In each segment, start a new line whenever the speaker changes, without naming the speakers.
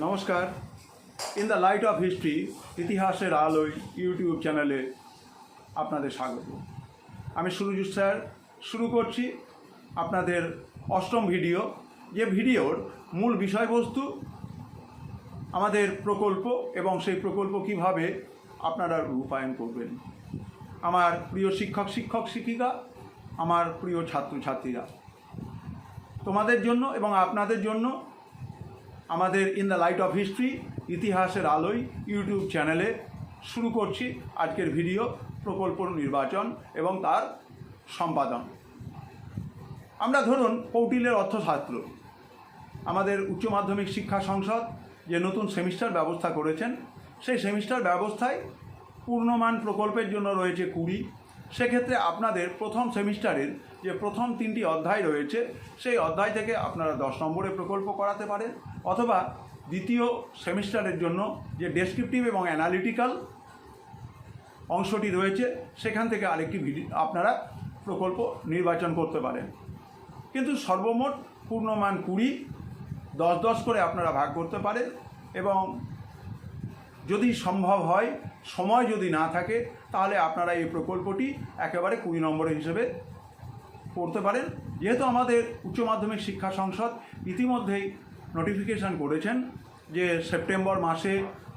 নমস্কার। In the light off history ইতিহাসের আলোয় ইউটিউব চ্যানেলে আপনাদের স্বাগত। আমি সুরজিৎ স্যার শুরু করছি আপনাদের অষ্টম ভিডিও, যে ভিডিওর মূল বিষয়বস্তু আমাদের প্রকল্প এবং সেই প্রকল্প কিভাবে আপনারা রূপায়ণ করবেন। আমার প্রিয় শিক্ষক শিক্ষিকা, আমার প্রিয় ছাত্রছাত্রীরা, তোমাদের জন্য এবং আপনাদের জন্য আমাদের in the light off history ইতিহাসের আলোয় ইউটিউব চ্যানেলে শুরু করছি আজকের ভিডিও, প্রকল্প নির্বাচন এবং তার সম্পাদন। আমরা ধরুন কৌটিল্যের অর্থশাস্ত্র, আমাদের উচ্চ মাধ্যমিক শিক্ষা সংসদ যে নতুন সেমিস্টার ব্যবস্থা করেছেন, সেই সেমিস্টার ব্যবস্থায় পূর্ণমান প্রকল্পের জন্য রয়েছে 20। সেক্ষেত্রে আপনাদের প্রথম সেমিস্টারের যে প্রথম 3টি অধ্যায় রয়েছে, সেই অধ্যায় থেকে আপনারা 10 নম্বরে প্রকল্প করাতে পারেন, অথবা দ্বিতীয় সেমিস্টারের জন্য যে ডেসক্রিপটিভ এবং অ্যানালিটিক্যাল অংশটি রয়েছে, সেখান থেকে আরেকটি আপনারা প্রকল্প নির্বাচন করতে পারেন। কিন্তু সর্বমোট পূর্ণমান 20, 10 করে আপনারা ভাগ করতে পারেন, এবং যদি সম্ভব হয়, সময় যদি না থাকে, তাহলে আপনারা এই প্রকল্পটি একেবারে 20 নম্বরের হিসেবে পড়তে পারেন। যেহেতু আমাদের উচ্চ মাধ্যমিক শিক্ষা সংসদ ইতিমধ্যেই নোটিফিকেশান করেছেন যে সেপ্টেম্বর মাসে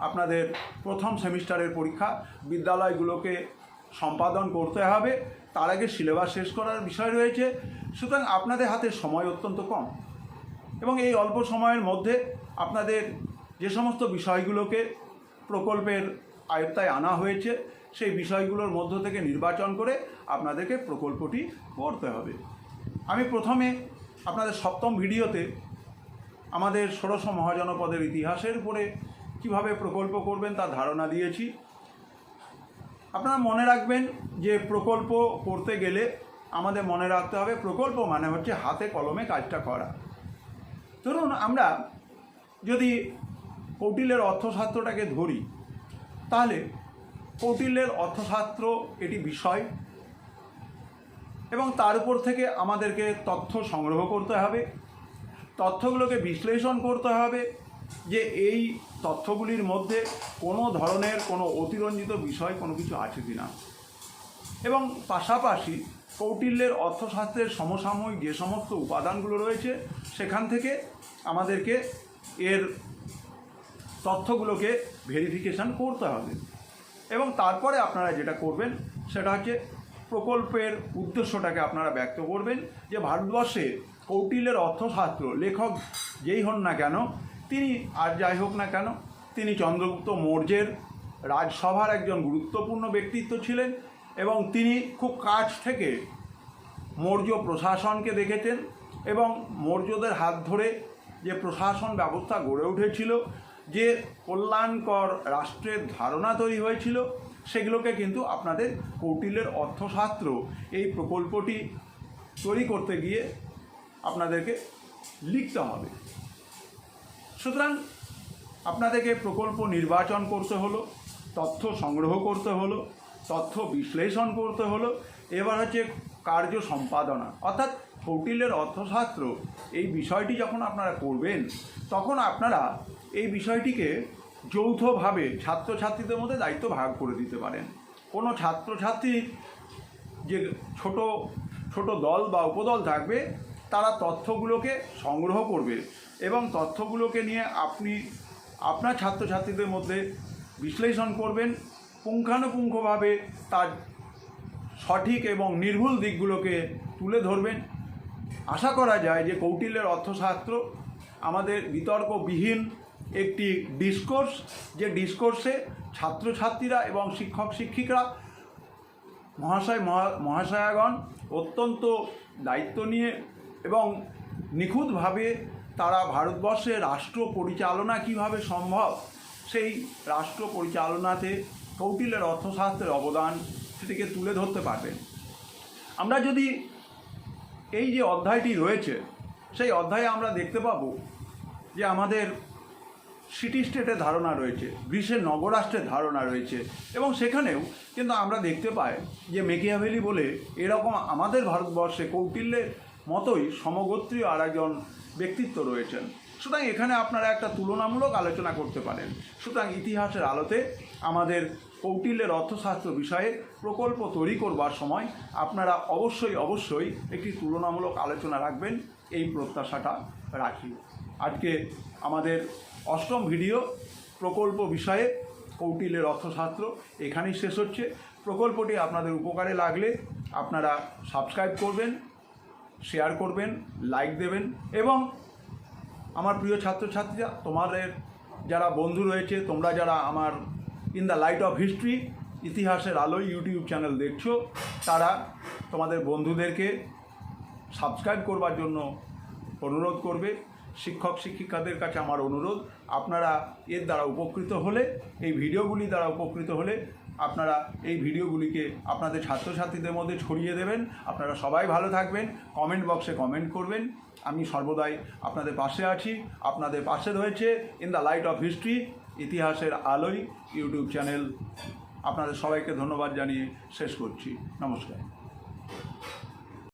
আপনাদের প্রথম সেমিস্টারের পরীক্ষা বিদ্যালয়গুলোকে সম্পাদন করতে হবে, তার আগে সিলেবাস শেষ করার বিষয় রয়েছে, সুতরাং আপনাদের হাতে সময় অত্যন্ত কম, এবং এই অল্প সময়ের মধ্যে আপনাদের যে সমস্ত বিষয়গুলোকে প্রকল্পের আয়ত্তায় আনা হয়েছে, সেই বিষয়গুলোর মধ্য থেকে নির্বাচন করে আপনাদেরকে প্রকল্পটি পড়তে হবে। আমি প্রথমে আপনাদের সপ্তম ভিডিওতে আমাদের ষোড়শ মহাজনপদের ইতিহাসের উপরে কিভাবে প্রকল্প করবেন তার ধারণা দিয়েছি। আপনারা মনে রাখবেন যে প্রকল্প করতে গেলে আমাদের মনে রাখতে হবে, প্রকল্প মানে হচ্ছে হাতে কলমে কাজটা করা। ধরুন আমরা যদি কৌটিল্যের অর্থশাস্ত্রটাকে ধরি, তাহলে কৌটিল্যের অর্থশাস্ত্র এটি বিষয়, এবং তার উপর থেকে আমাদেরকে তথ্য সংগ্রহ করতে হবে, তথ্যগুলোকে বিশ্লেষণ করতে হবে যে এই তথ্যগুলির মধ্যে কোনো ধরনের কোনো অতিরঞ্জিত বিষয় কোনো কিছু আছে কি না, এবং পাশাপাশি কৌটিল্যের অর্থশাস্ত্রের সমসাময়িক যে সমস্ত উপাদানগুলো রয়েছে, সেখান থেকে আমাদেরকে এর তথ্যগুলোকে ভেরিফিকেশান করতে হবে। এবং তারপরে আপনারা যেটা করবেন সেটা হচ্ছে প্রকল্পের উদ্দেশ্যটাকে আপনারা ব্যক্ত করবেন, যে ভারতবর্ষে কৌটিল্যের অর্থশাস্ত্র লেখক যেই হন না কেন, তিনি আর যাই হোক না কেন, তিনি চন্দ্রগুপ্ত মৌর্যের রাজসভার একজন গুরুত্বপূর্ণ ব্যক্তিত্ব ছিলেন, এবং তিনি খুব কাছ থেকে মৌর্য প্রশাসনকে দেখেছেন, এবং মৌর্যদের হাত ধরে যে প্রশাসন ব্যবস্থা গড়ে উঠেছিল, যে কল্যাণকর রাষ্ট্রের ধারণা তৈরি হয়েছিল, সেগুলোকে কিন্তু আপনাদের কৌটিল্যের অর্থশাস্ত্র এই প্রকল্পটি তৈরি করতে গিয়ে আপনাদেরকে লিখতে হবে। সুতরাং আপনাদেরকে প্রকল্প নির্বাচন করতে হলো, তথ্য সংগ্রহ করতে হলো, তথ্য বিশ্লেষণ করতে হলো, এবার হচ্ছে কার্য সম্পাদনা। অর্থাৎ কৌটিল্যের অর্থশাস্ত্র এই বিষয়টি যখন আপনারা করবেন, তখন আপনারা এই বিষয়টিকে যৌথভাবে ছাত্রছাত্রীদের মধ্যে দায়িত্ব ভাগ করে দিতে পারেন। কোনো ছাত্রছাত্রীর যে ছোট ছোট দল বা উপদল থাকবে, তারা তথ্যগুলোকে সংগ্রহ করবে, এবং তথ্যগুলোকে নিয়ে আপনি আপনার ছাত্রছাত্রীদের মধ্যে বিশ্লেষণ করবেন, পুঙ্খানুপুঙ্খভাবে তার সঠিক এবং নির্ভুল দিকগুলোকে তুলে ধরবেন। আশা করা যায় যে কৌটিল্যের অর্থশাস্ত্র আমাদের বিতর্কবিহীন একটি ডিসকোর্স, যে ডিসকোর্সে ছাত্রছাত্রীরা এবং শিক্ষক শিক্ষিকারা, মহাশয়াগণ অত্যন্ত দায়িত্ব নিয়ে এবং নিখুঁতভাবে তারা ভারতবর্ষে রাষ্ট্র পরিচালনা কিভাবে সম্ভব, সেই রাষ্ট্র পরিচালনাতে কৌটিল্যের অর্থশাস্ত্রের অবদান সেটিকে তুলে ধরতে পারবেন। আমরা যদি এই যে অধ্যায়টি রয়েছে, সেই অধ্যায়ে আমরা দেখতে পাবো যে আমাদের সিটি স্টেটের ধারণা রয়েছে, গ্রিসের নগরাষ্ট্রের ধারণা রয়েছে, এবং সেখানেও কিন্তু আমরা দেখতে পাই যে মেকিয়াভেলি বলে এরকম আমাদের ভারতবর্ষে কৌটিল্যের মতোই সমগোত্রীয় আর একজন ব্যক্তিত্ব রয়েছেন। সুতরাং এখানে আপনারা একটা তুলনামূলক আলোচনা করতে পারেন। সুতরাং ইতিহাসের আলোতে আমাদের কৌটিল্যের অর্থশাস্ত্র বিষয়ে প্রকল্প তৈরি করবার সময় আপনারা অবশ্যই একটি তুলনামূলক আলোচনা রাখবেন, এই প্রত্যাশাটা রাখি। আজকে আমাদের অষ্টম ভিডিও প্রকল্প বিষয়ে কৌটিল্যের অর্থশাস্ত্র এখানেই শেষ হচ্ছে। প্রকল্পটি আপনাদের উপকারে লাগলে আপনারা সাবস্ক্রাইব করবেন, শেয়ার করবেন, লাইক দেবেন এবং আমার প্রিয় ছাত্রছাত্রীরা, তোমাদের যারা বন্ধু রয়েছে, তোমরা যারা আমার in the light off history ইতিহাসের আলোয় ইউটিউব চ্যানেল দেখছো, তারা তোমাদের বন্ধুদেরকে সাবস্ক্রাইব করবার জন্য অনুরোধ করবে। শিক্ষক শিক্ষিকাদের কাছে আমার অনুরোধ, আপনারা এর দ্বারা উপকৃত হলে, এই ভিডিওগুলি দ্বারা উপকৃত হলে আপনারা এই ভিডিওগুলিকে আপনাদের ছাত্রছাত্রীদের মধ্যে ছড়িয়ে দেবেন। আপনারা সবাই ভালো থাকবেন, কমেন্ট বক্সে কমেন্ট করবেন। আমি সর্বদাই আপনাদের পাশে আছি, আপনাদের পাশে রয়েছে in the light off history ইতিহাসের আলোয় ইউটিউব চ্যানেল। আপনাদের সবাইকে ধন্যবাদ জানিয়ে শেষ করছি। নমস্কার।